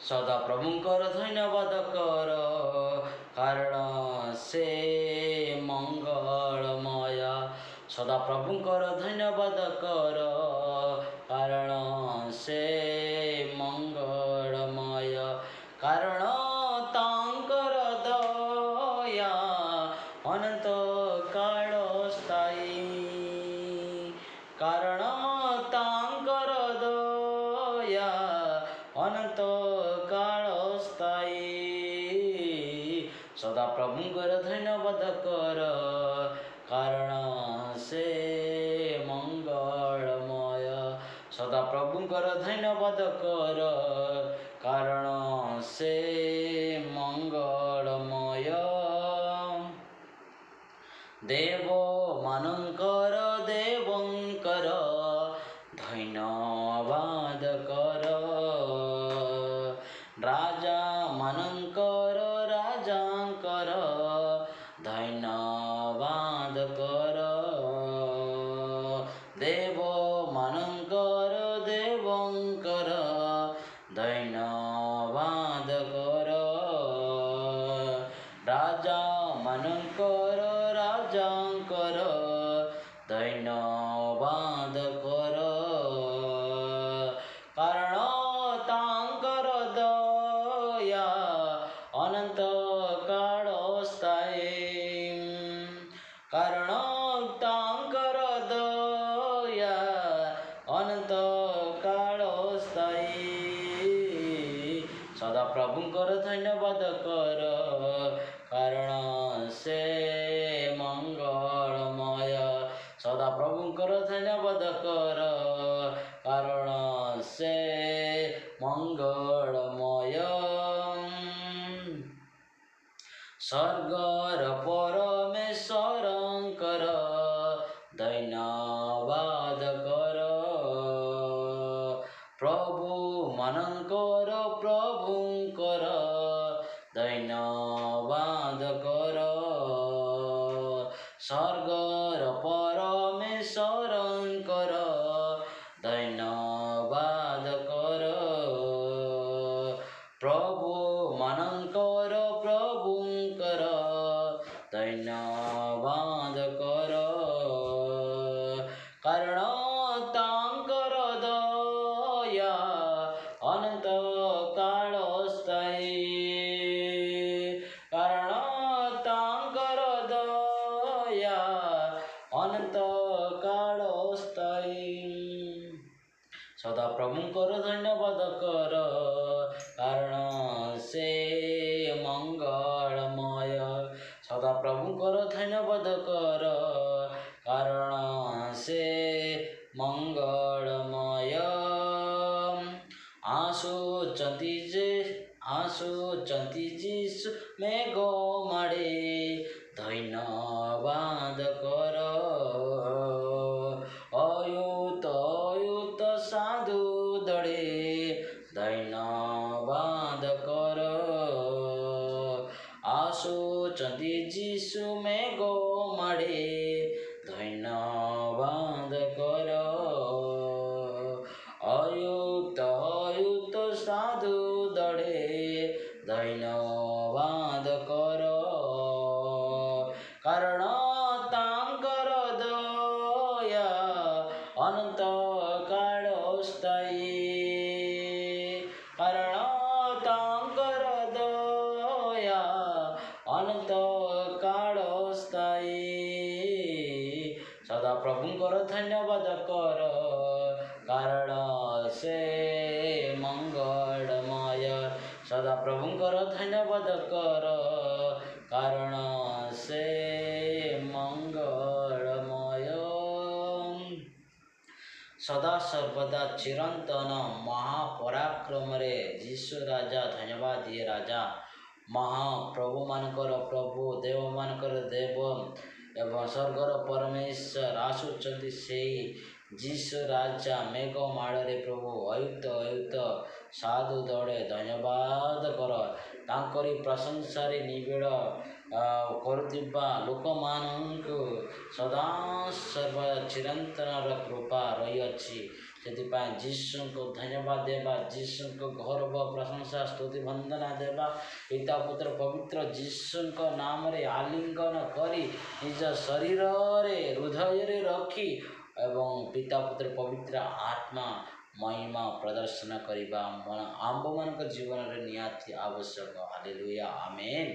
सदा प्रभुंकर धन्यवाद कर कारण से मंगलमय। सदा प्रभुंकर धन्यवाद कर कारण से मंगलमय। कारण तांकर दया अनंत काल स्थायी। कारण तांकर दया अनंत काल स्थायी। सदा प्रभुंकर धन्यवाद कर कारण से मंगलमय। सदा प्रभुंकर धन्यवाद कर कारण से मंगलमय। देव मानंकर देवंकर धन्यवाद कर। राजा मानंकर राजांकर धन्यवाद कर। देव मानंकर देवंकर धन्यवाद कर। राजा मानंकर राजांकर धन्यवाद कर। कारण तांकर दया अनंत काल स्थायी। कारण तांकर दया अनंत काल स्थायी। सदा प्रभुंकर धन्यवाद कर कारण से मंगलमय। सदा प्रभुंकर धन्यवाद कर कारण से मंगलमय। स्वर्गर परमेश्वरंकर धन्यवाद कर। प्रभु मानंकर प्रभुंकर धन्यवाद कर। स्वर्गर परमेश्वरंकर धन्यवाद कर। प्रभु मानंकर प्रभुंकर धन्यवाद कर। कारण तांकर दया अनंत काल स्थायी। कारण तांकर दया अनंत काल स्थायी। सदा प्रभुंकर धन्यवाद कर कारण से मंगलमय। सदा प्रभुंकर धन्यवाद कर कारण से मंगलमय। आସୁଛନ୍ତି ଯୀଶୁ ମେଘ ମାଡ଼େ ଧନ୍ୟବାଦ କର। ଅୟୁତ ସାଧୁ ଦଳେ ଧନ୍ୟବାଦ କର। ଆସୁଛନ୍ତି ଯୀଶୁ ମେଘ ମାଡ଼େ ଧନ୍ୟବାଦ କର। ଅୟୁତ ସାଧୁ ଦଳେ ଧନ୍ୟବାଦ କର। କାରଣ ତାଙ୍କର ଦୟା ଅନନ୍ତ କାଳ ସ୍ଥାୟୀ। କାରଣ ତାଙ୍କର ଦୟା ଅନନ୍ତ କାଳ ସ୍ଥାୟୀ। ସଦା ପ୍ରଭୁଙ୍କର ଧନ୍ୟବାଦ କର କାରଣ ସେ ମଙ୍ଗଳମୟ। ସଦା ପ୍ରଭୁଙ୍କର ଧନ୍ୟବାଦ କର କାରଣ ସେ ମଙ୍ଗଳମୟ। ସଦା ସର୍ବଦା ଚିରନ୍ତନ ମହାପରାକ୍ରମରେ ଯୀଶୁ ରାଜା ଧନ୍ୟବାଦ। ଇଏ ରାଜା ମହାପ୍ରଭୁମାନଙ୍କର ପ୍ରଭୁ, ଦେବମାନଙ୍କର ଦେବ ଏବଂ ସ୍ୱର୍ଗର ପରମେଶ୍ୱର ଆସୁଛନ୍ତି ସେଇ ଯୀଶୁ ରାଜା ମେଘ ମାଡ଼ରେ ପ୍ରଭୁ। ଅୟୁତ ସାଧୁ ଦଳେ ଧନ୍ୟବାଦ କର। ତାଙ୍କରି ପ୍ରଶଂସାରେ ନିବିଡ଼ କରୁଥିବା ଲୋକମାନଙ୍କୁ ସଦାସର୍ବଦା ଚିରନ୍ତନର କୃପା ରହିଅଛି। ସେଥିପାଇଁ ଯୀଶୁଙ୍କୁ ଧନ୍ୟବାଦ ଦେବା, ଯୀଶୁଙ୍କୁ ଗୌରବ ପ୍ରଶଂସା ସ୍ତୁତି ବନ୍ଦନା ଦେବା। ପିତା ପୁତ୍ର ପବିତ୍ର ଯୀଶୁଙ୍କ ନାମରେ ଆଲିଙ୍ଗନ କରି ନିଜ ଶରୀରରେ ହୃଦୟରେ ରଖି ଏବଂ ପିତା ପୁତ୍ର ପବିତ୍ର ଆତ୍ମା ମହିମା ପ୍ରଦର୍ଶନ କରିବା ଆମ୍ଭମାନଙ୍କ ଜୀବନରେ ନିହାତି ଆବଶ୍ୟକ। ହାଲେଲୁୟା, ଆମେନ୍।